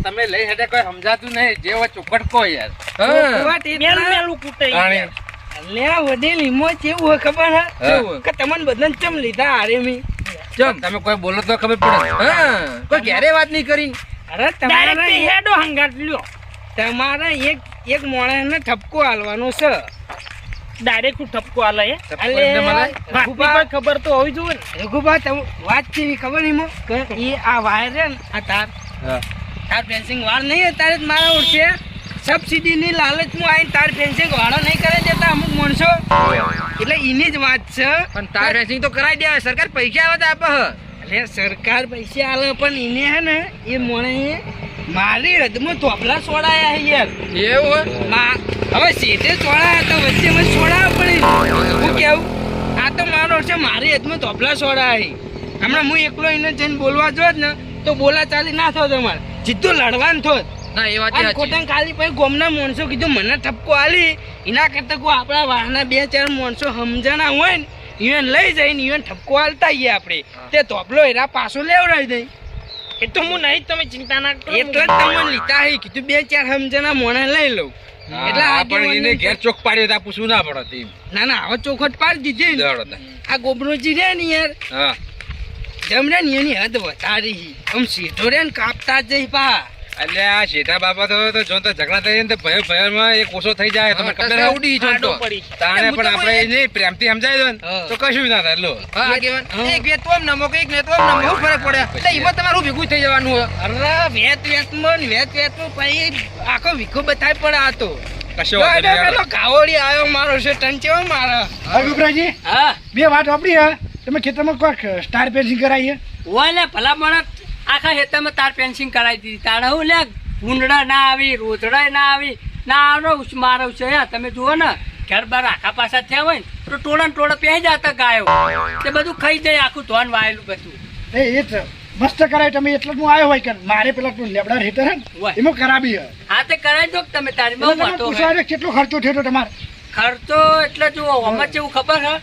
તમે લઈ હેડે કોઈ સમજાતું નહીં જે હોય ચોખટ કહો યાર. મેલું કૂટે યાર. લે વડેલી મો કેવું હોય ખબર હે કે તમને બધાને ચમ લીધા હારે મી ચમ તમે કોઈ બોલો તો ખબર પડે. કોઈ ઘેરે વાત નહીં કરી. અરે ડાયરેક્ટ હેડો હંગાટ લ્યો. તમારા એક મોણાને ઠપકો આલવાનો છે. ડાયરેક્ટ ઠપકો આલે હે. એટલે મને વાતની કોઈ ખબર તો હોવી જોઈએ ને. રઘુભા તમે વાત કેવી ખબર નહીં મો કે એ આ વાયર છે ને આ તાર હા. તાર ફેન્સિંગ વાળ નહીં તારે જ મારા ઓળશે સબસિડીની લાલચમાં આવીને તાર ફેન્સિંગ વાળો નહીં કરે દેતા અમુક માણસો એટલે એની જ વાત છે. પણ તાર રેસિંગ તો કરાવી દે. સરકાર પૈસા આવે તો આપે હ. એટલે સરકાર પૈસા આલે પણ એને હે ને એ મોણે મારી હદમાં તોફલા છોડાયા હે યાર. એવું હવે સીધે છોડાયા તો વચ્ચે મને છોડાવવા પડે. હું કેવું આ તો મારો છે મારી હદમાં તોફલા છોડાયા હે. હમણાં હું એકલો એને જઈને બોલવા જોત ને તો બોલા ચાલી ના થયો તમારે જીતું લડવાનું થોત. ના એ વાત અને કોટન ખાલી પછી ગોમના માણસો કીધું મને ઠપકો આલી એના કરતા કોઈ આપણા વાહના 2-4 માણસો સમજણા હોય ને ઈવન લઈ જઈને ઈવન ઠપકો આલતા આવીએ આપણે તે તોપલો એના પાછો લેવડાવી દઈ. એ તો હું નહીં તમે ચિંતા ના કરો. એટલે જ તમને લીધા હે કીધું 2-4 સમજણા મોણે લઈ લઉં. એટલે પણ એને ઘેર ચોક પાડ્યો તો પૂછવું ના પડે તેમ. ના હવે ચોખટ પાડી દીધી ને. આ ગોબરોજી રે ને યાર હા જમરે ને એની હદ વધારી આમ સીધો રે ને કાપતા જ જઈ પા. એટલે આ શેઠા બાબા તો જો તો ઝઘડા થઈ ને તો ભયમાં એક ઓછો થઈ જાય તમે ખબર હે? ઉડી જો તો. તાણે પણ આપણે એને પ્રેમથી સમજાય દો ને તો કશું ના થાય લો. હા આગેવાન એક વેત તો નમો કે એક ને તો નમો શું ફરક પડે. એટલે ઈમાં તમારું ભેગું થઈ જવાનું હે. અરે વેતમાં પછી આખો વિખો બતાવી પડે આ તો. કશો વાંધો નહીં, પેલો કાવડી આવ્યો મારો છે ટંચેવો મારા. હા ગુબરાજી હા બે વાત વાપરી હે તમે ખેતરમાં કોઈક સ્ટાર પેન્સિંગ કરાવી હે? ઓલે ભલા માણસ આખા ખેતરમાં તાર પેન્સિંગ કરાવી દીધી. તારે હું લે ભૂંડડા ના આવી રોતડા ના આવી ના આવડો મારો છે હે. તમે જુઓ ને ઘર બાર આખા પાછા થયા હોય ને તો ટોળા પહેરી જતા ગાયો તે બધું ખાઈ જાય આખું ધોન વાયેલું બધું. એ જ મસ્ત કરાય તમે એટલે જ હું આવ્યો હોય કે મારે પેલા તું લેબડા હેઠળ હે ને હોય. એમાં કરાવી હે. હા તે કરાવી દો કે તમે તારી એટલે બહુ તમે વાતો પૂછવા દે કેટલો ખર્ચો થયો તો તમારે? ખર્ચો એટલે જુઓ આમાં જેવું ખબર હે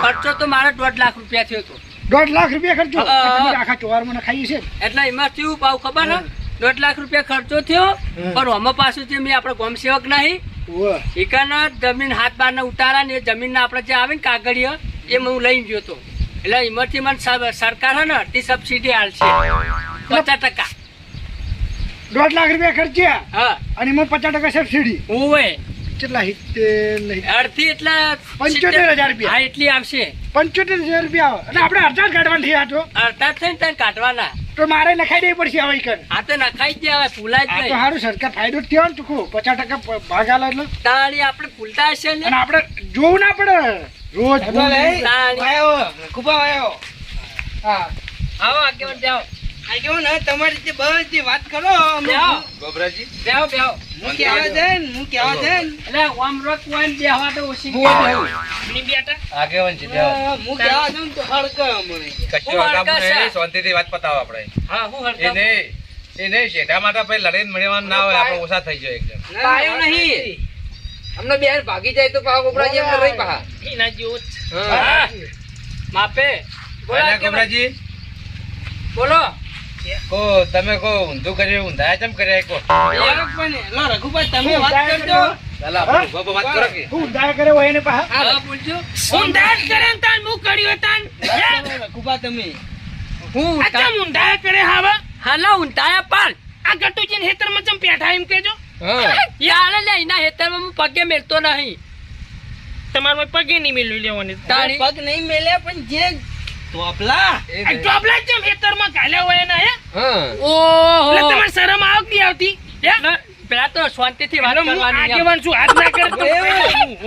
ખર્ચો તો મારે 1.5 લાખ રૂપિયા થયો હતો. 1.5 લાખ રૂપિયા ખર્ચો હા. તમે આખા ચોવારમાં ખાઈ છે એટલે એમાં કેવું ભાવ ખબર હે 1.5 લાખ રૂપિયા ખર્ચો થયો પણ આમાં પાછું જે મેં આપણે ગોમ સેવક નહીં ઓહ એકાના જમીન હાથ બાર ના ઉતારા ને એ જમીનના આપણે જે આવે ને કાગળિયો એ હું લઈને ગયો હતો. એટલે એમાંથી મને સરકાર હે ને અડધી સબસિડી આલશે 50%. 1.5 લાખ રૂપિયા ખર્ચ્યા હા અને એમાં 50% સબસિડી ઓવે કેટલા 70 અડધી એટલે 75,000 રૂપિયા. હા એટલી આવશે. 75,000 રૂપિયા આવે અને આપણે અડધા જ કાઢવાના થયા તો અડધા થઈને તને કાઢવાના. તો મારે નખાઈ દેવી પડશે હવે કર. આ તો નખાઈ જ દેવાય ભૂલાય જ આ તો નહીં. સારું સરકાર ફાયદો જ થયો ને ચૂકવો 50% ભાગ આલે એટલે તાળી આપણે ભૂલતા હશે ને અને આપણે જોવું ના પડે રોજ ખૂબા આવ્યો. હા આવો આગેવાન જાઓ આ કેવું ને તમારી જે બધી વાત કરો જાઓ ગોબરાજી બેહો બેહો. હું કહેવા જાય ને એટલે ઓમરો કોઈ બેહવા તો ઓછી ની બેટા આગેવાન છે હું કહેવા જાઉં ને તો હળકે મને. કશો કામ નહીં શાંતિથી વાત પતાવો આપણે. હા હું એ હરતા નહીં શેઠા માટે પછી લડીને મળવાનું ના હોય આપણે ઓછા થઈ જાય એકદમ. પાયો નહીં. અમને બે ભાગી જાય તો પાહા ગોબરાજી અમને રહી પાહા. એના જેવો જ. હા. માપે બોલો અને આગેવાન. ગોબરાજી બોલો કો તમે કો ઊંધું કર્યું ઊંધા ચમ કર્યા કો યાર પણ લો રઘુભાઈ તમે વાત કરજો. ચાલો આપણે ઉભા ઉભા વાત કરો કે હું ઉદાય કરે હોય એને પાહા હા બોલજો. ઊંધા કરે ને તાન હું કર્યું તાન. રઘુભા તમે હું અચ્છા ઊંધા કરે હાવા. હાલો ઊંધાયા પણ આ ગટુજીને હેતરમાં ચમ પેઠા એમ કેજો. યાર લે એના હેતરમાં હું પગે મેલતો નહીં. તમારે પગે નહીં મેળવી લેવાની. તાળી પગ નહીં મેલ્યા પણ જે તોપલા આ ટોપલા ચમ હેતરમાં ઘાલ્યા હોય એના હે. ઓહો એટલે તમારે શરમ આવતી આવતી હે? પેલા તો શાંતિથી વાત હું કરવાની એમ. આગેવાન છું હાથ ના કરે તો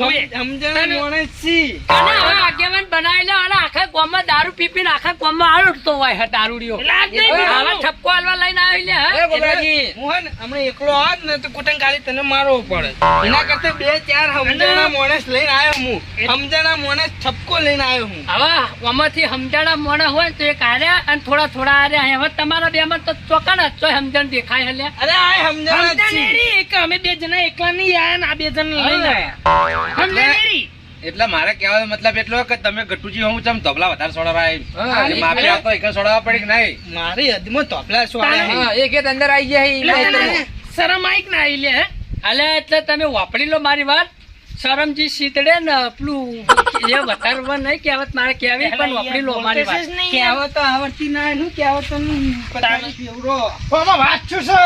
હોય. સમજણા માણસ છી. અને હવે આગેવાન બનાવેલા અને આખા ગામમાં દારૂ પીપીને આખા ગામમાં આળોટતો હોય હે દારૂડિયો. લાગ નહીં આવા ઠપકો આલવા લઈને આવી લે હે ગોબરાજી હું હે ને હમણાં એકલો હોત ને તો કુટન ગાલી તને મારવો પડે. એના કરતા 2-4 સમજણા માણસ લઈને આવ્યો હું. સમજણા માણસ ઠપકો લઈને આવ્યો હું. હવે આમાંથી સમજણા મોણા હોય તો એક હાર્યા અને થોડા થોડા હાર્યા. હવે તમારા બેમાં તો ચોકાના જ ચોય સમજણ દેખાય હે લે. અરે આ સમજણા જ છી. સમજાનેરી કે અમે બે જણા એકલા નહીં આયા ને આ બે જણા લઈને આયા. સમજાનેરી એટલે મારે કહેવાનો મતલબ એટલો કે તમે ગટુજી હું ચમ ધોબલા વધારે છોડાવા હા, આવી માફી આપો એક છોડાવવા પડી કે નહીં મારી હદમાં તોપલા છોડા હે. હા, એક એક અંદર આવી ગયા એટલે છે. તને શરમ આઈ કે ના આઈ લે હે? અલ્યા એટલે તમે વાપરી લો મારી વાત શરમજી શીતળે ને પેલું એ વધારવા નહીં કહેવત મારે કહેવી પણ વાપરી લો મારી વાત બોલતે છે જ નહીં યાર. કહેવતો આવડતી ના એનું કહેવતો પતાવી ફેવરો. આમાં વાત શું છે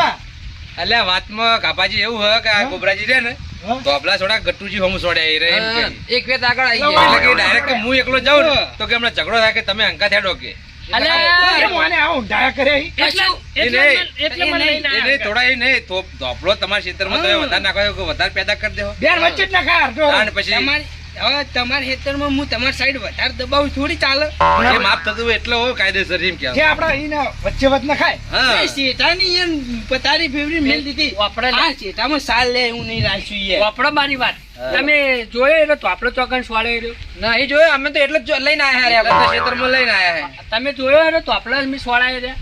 એટલે આ વાતમાં કાપાજી એવું હોય કે આ ગોબરાજી રે ને હા? ધોબલા છોડા ગટુજી હમ છોડ્યા એ રે એમ હા, કહે. એક વેત આગળ આવી એટલે ગયા કે ડાયરેક્ટ હું એકલો જાઉં ને તો કે હમણાં ઝઘડો થાય કે તમે અંકા થયા કે અલ્યા એ મને આવું ઊંધાયા કરે ઈ. એટલે મને લઈને એ નહીં આવ્યા. થોડા એ નહીં તો ધોબલો તમારા ક્ષેત્રમાં તમે વધારે નાખો કે વધારે પેદા કરી દેવો બેન વચ્ચે જ ના ખાર જો. અને પછી તમારી હવે તમારા ખેતરમાં હું તમારી સાઈડ વધારે દબાવું થોડી ચાલે. એ માફ થતું હોય એટલે હોય કાયદેસર એમ જે કહેવાય. આપડા ઈને વચ્ચે વચ ના ખાય હા એ શેઠાની એમ પતારી ફેવરી મેલ દીધી. વાપરે લે. આ શેઠામાં સાલ લે એવું નહીં રાખ્યું યાર. વાપરો મારી વાત હા. તમે જોયો એટલે તો આપણો ચોકન સ્વાળે રહ્યો નહીં જોયું અમે તો એટલે જ લઈને આવ્યા એટલે તો ક્ષેત્રમાં લઈને આયા હે. તમે જોયો એટલે તો આપણે મેં સ્વાળાય રહ્યા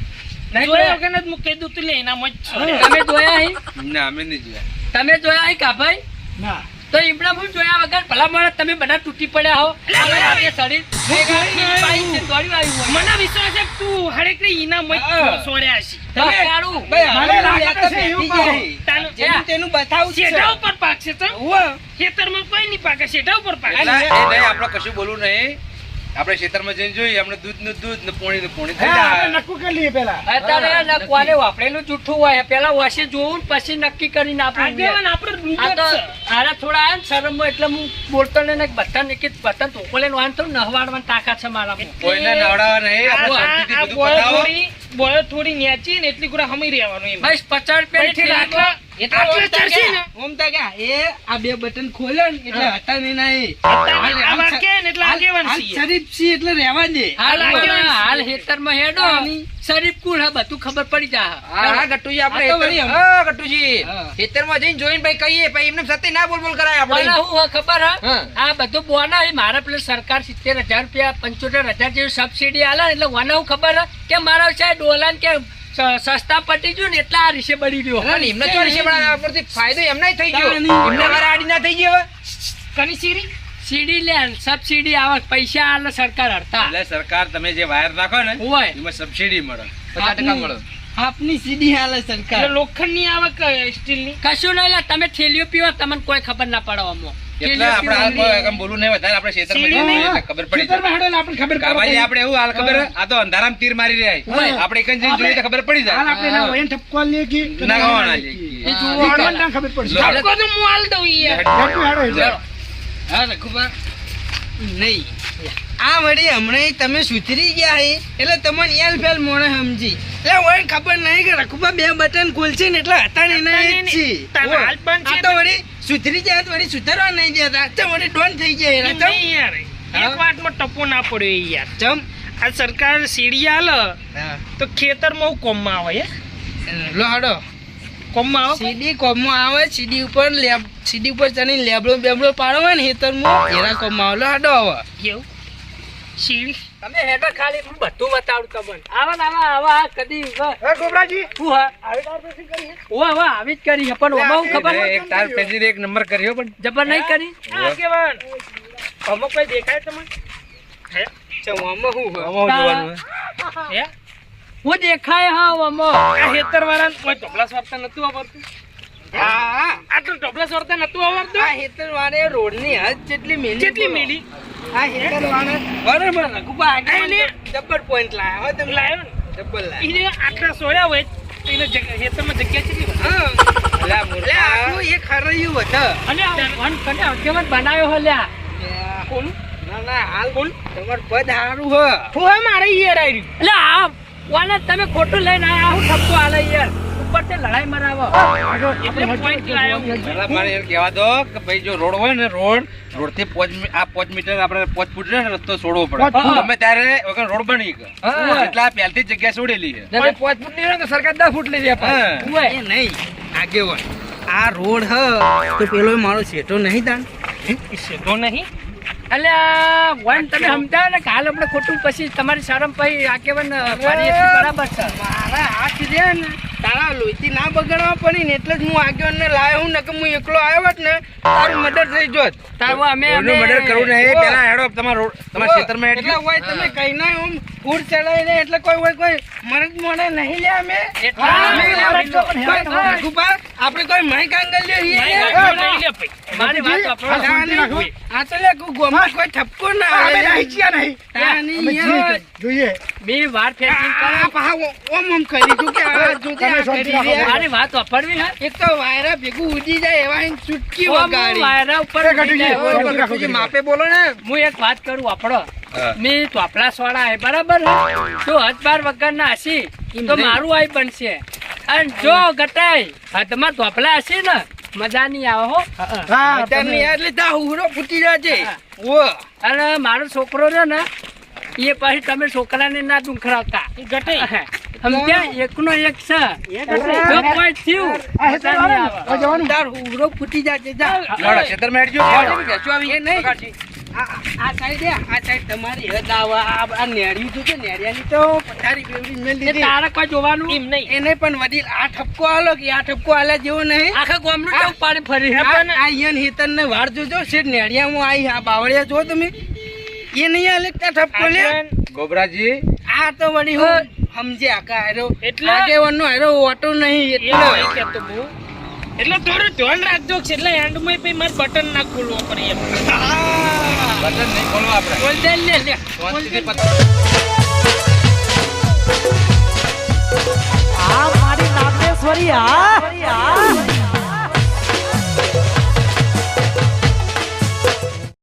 નહીં જોયા જોયા? વગર જ મૂકી દીધું તું લે એનામાં જ છો. તમે જોયા અહીં ના અમે નહીં જોયા. તમે જોયા અહીં કાભાઈ ના તો ઈમડા હું જોયા વગર ભલા માણસ તમે બધા તૂટી પડ્યા હો આ શરીર પાઈ છે, દોડ્યું આવ્યું હોય. મને વિશ્વાસ છે કે તું હરેક ને ઇનામ જ છોડ્યા હશે. તમે કાઢું. ભાઈ, મને હવે લાગે લેતા છે એવું બેઠી કહું. જાય. તાનું જેનું તેનું બતાવું છે. શેઠા ઉપર પાકશે તો ઉવ્વ. ખેતરમાં કોઈ નહીં પાકે શેઠા ઉપર પાકે. એટલે એ નહીં આપણે કશું બોલવું નહીં. આપણે ક્ષેત્રમાં જઈને જોઈએ આપણે દૂધનું દૂધ ને પોણીનું પોણી થઈ હા, આપણે જાય. નક્કું કરી લઈએ પેલા અત્યારે કોને વાપરેલું જૂઠું હોય પેલા વસે જોવું ને પછી નક્કી કરીને આગેવાન આપણે આપણો આ તો દૂધ જ છે. આરા થોડા આયા ને શરમમાં એટલે હું બોલતો ને બધા ને કે બધા ટોકો લઈને વાંધો નહવાડવાની તાકાત છે મારામાં કોઈને નવડાવવા નહીં આપણે શાંતિથી આ બધું બોયો પતાવો. બોયો થોડી નેચી ને એટલી ગુડા હમી રહેવાનું એમ. બસ 50 રૂપિયા પછી આટલા ચડશે ને ઓમ તા ગયા, એ આ બે બટન ખોલ્યો ને એટલે હતા નહીં ના એ. આ વાક્ય ને એટલે આગેવાન હાલ છીએ. શરીફ છીએ એટલે રહેવા દે. હાલ આગેવાન છે. હાલ હેતરમાં હેડો શરીફ કુલ હા બધું ખબર પડી જા હા, હા, ગટ્ટુજી આપણે આ તો વળી ખેતર- હા, ગટ્ટુજી હા. ખેતરમાં જઈને જોઈને ભાઈ કહીએ પછી એમને સત્ય ના બોલ બોલ કરાય મને આપણે શું હોય ખબર હા હા. આ બધું બોના એ મારા પેલે સરકાર 70,000 રૂપિયા 75,000 જેવી સબસિડી આલે ને એટલે મને શું ખબર હે કે મારા સાહેબ ડોલાન કે સસ્તા પટી ગયું ને એટલે આ રીસે બળી રહ્યો અને એમને તો રીસે બનાવવા પરથી ફાયદો એમનાય થઈ ગયો તાની. એમને મારા આડી ના થઈ ગયો હવે. કની સીરી સીડી લે સબસિડી આવે પૈસા આલે સરકાર હડતા એટલે સરકાર તમે જે વાયર નાખો ને હોય એમાં સબસિડી મળે 50% મળે. આપની સીધી હાલે એટલે સરકાર. લોખંડ ની આવે કે સ્ટીલ ની? કશું નહીં લે તમે થેલીઓ પીવો તમને કોઈ ખબર ના પડે આમાં એટલે આપણે હાલ કોઈ આમ બોલવું નહીં વધારે આપણે ક્ષેત્રમાં સીડી જઈએ નહીં. એટલે ખબર પડી ખેતરમાં જાય. હેડો એટલે આપણને ખબર પડે. કાબાજી આપણે એવું હાલ ખબર હે? આ તો અંધારામાં તીર મારી રહ્યા હોય. આપણે એક જ જઈને જોઈએ તો ખબર પડી હાલ જાય. આપણે એના વયન ઠપકો લઈએ કે ના ગવાના એ લઈએ. આપણને ના ખબર પડશે. લો. ઠપકો તો હું હાલ દઉં યાર. હેડો, હેડો, હેડો. હા રઘુબા નહીં આ વળી હમણાં તમે સુધરી ગયા હે એટલે તમને એલ ફેલ મોણે સમજી એટલે વળી ખબર નહીં કે રઘુબા બે બટન ખોલશે ને એટલે હતા ને એના એ જ છે. તારા હાલ બંધ છે આ તો વળી સુધરી જાય તો વળી સુધારવા નહીં દેતા તો વળી ડોન થઈ જાય એમ એના નહીં યાર. એક વાતમાં ટપો ના પડ્યો એ યાર. ચમ આ સરકાર સીડી આલે હા તો ખેતરમાં હું કોમમાં આવે હે? લો હાડો કોમમાં આવે સીડી કોમમાં આવે સીડી ઉપર સીડી ઉપર ચડીને લેબડો બેબડો પાડો હોય ને હેતરમાં એના કોમમાં આવે લો હાડો હવે એવું સીડી તમે હેડો ખાલી હું બધું બતાવું તમને આવા કદી હે, ગોબરાજી, શું હા આવી તાર પછી કરીએ. ઓ આવી જ કરી છે પણ ઓમાં હું ખબર એક તાર પેજીને એક નંબર કર્યો પણ જબર નહીં કરી આગેવાન અમુક કોઈ દેખાય તમને? હે? ચમવામાં શું હોય આમાં જોવાનું હે. હે? હું દેખાય હા ઓમાં આ ખેતર વાળાને કોઈ ઢોબલા સ્વારતા નતું આવડતું? હા આ તો ઢોબલા સ્વારતા નતું આવડતું? આ હેતર વાળે રોડની હદ જેટલી મેલી કેટલી બોલો. મિલી? આ હેતર વાળે બરોબર રઘુબા આગળ આઈને. જબ્બર પોઈન્ટ લાયા હો તમે લાયો ને? જબ્બર લાયા એને આટલા સોયા હોય તો એને ખેતરમાં જગ્યા કેટલી હોય? હા અલા એટલે મૂર્ખા. આટલું એક હરૈયું વધ અને વન કને અગેવન બનાવ્યો હો લ્યા કોનું? ના ના હાલ બોલ તમારું પદ સારું હ હું હે મારે યાર આવી રહ્યું. એટલે આ વાને તમે ખોટું લઈને આયા હું ઠપકો આલે યાર ઉપર તે લડાઈ મરાવો એટલે point લાયો. પેલા મારે એમ કહેવા દો કે ભાઈ જો રોડ હોય ને રોડ થી 5 મીટર આપણે 5 ફૂટ છે ને રસ્તો છોડવો પડે. 5 ફૂટ. તમે ત્યારે વગર રોડ બની ગયો. હા. એટલે આ પહેલથી જ જગ્યા છોડેલી છે. તમે 5 ફૂટ ની હોય ને તો સરકાર 10 ફૂટ લઈ લે પાછી. હા. એ નહીં આગેવાન આ રોડ હ તો પેલો મારો શેઠો નહીં તાણ સીધો નહીં. એટલે વન તમે સમજાવો ને કાલ આપણે ખોટું પછી તમારી શરમ પછી આગેવન ફરી એટલી બરાબર છે મારા હાથ રે ને તારા લોહીથી ના બગાડવા પડી ને એટલે જ હું આગેવાનને લાયો હું, નકર હું એકલો આવ્યો હોત ને તારું મર્ડર થઈ જોત. તારું અમે કોઈનું મર્ડર કરવું નહીં. પહેલા હેડો તમારા ક્ષેત્રમાં હેડજો. એટલે હોય તમે કઈ ના આમ ફૂડ ચડાવી ને એટલે કોઈ મરદ મોડે નહીં લે અમે. રઘુપા, આપણે કોઈ માઈ કાંગલ્યો છીએ? મારી વાત આપણો આ તો લે ગોમાં કોઈ ઠપકો ના અમે આવે. નહીં છીએ નહીં. તાની અમે યાર. જોઈએ બે વાર ફેંકીને કરે. આ પા ઓમ કરી તું કે આ જો તે આ કરી રહ્યા. મારી વાત વાપરવી હા એક તો વાયરા ભેગું ઉડી જાય એવા એને ચૂટકી હું વગાડી. વાયરા ઉપર એ ઘટી જાય. ઉડી જાય. રાખો, પછી માપે બોલો ને. હું એક વાત કરું આપણો હા. મેં ચોપલા સોડા હે બરાબર જો હદબાર વગર ના હસી તો મારું આઈ બનશે અને જો ગટાઈ હદમાં ચોપલા હસી ને મજા નહીં આવે હો હા અત્યારની યાર લીધા હુરો ફૂટી જશે. ઓ અને મારો છોકરો રહ્યો ને એ પછી તમે છોકરાને ના દુખરાવતા સમજ્યા એકનો એક છે જો કોઈ થયું આ મજા નહીં આવે. આ જવાનું તાર હુરો ફૂટી જશે જા. હેડો, ક્ષેત્રમાં હેડજો. એ નહીં. આ સાઈડ તમારી હદ આવે. આ નેળિયું જો છે, નેળિયાની તો પથારી બેવડી મેં એ લીધી. તારે કોઈ જોવાનું એમ નહીં એને પણ વડીલ આ ઠપકો આલો કે આ ઠપકો આલ્યા જેવો નહીં. આખા ગામનું કેવું પાડી ફરી આ ઈયન હેતનને વાળ જોજો શેઠ નેળિયામાં આઈ આ બાવળિયા જો તમે એ નહીં આલે કે આ ઠપકો લે. ગોબરાજી, આ તો વળી હું સમજ્યા કે હારો એટલે? આગેવાનનો હારો ઓટો નહીં એટલે એટલે થોડું ધ્યાન રાખજો કે એટલે એન્ડમાં પછી મારે બટન ના ખોલવો પડે એમ. બટન નહીં ખોલવા આપણે. બોલ દે લે લે શાંતિથી પત- આ મારી નાગેશ્વરી આ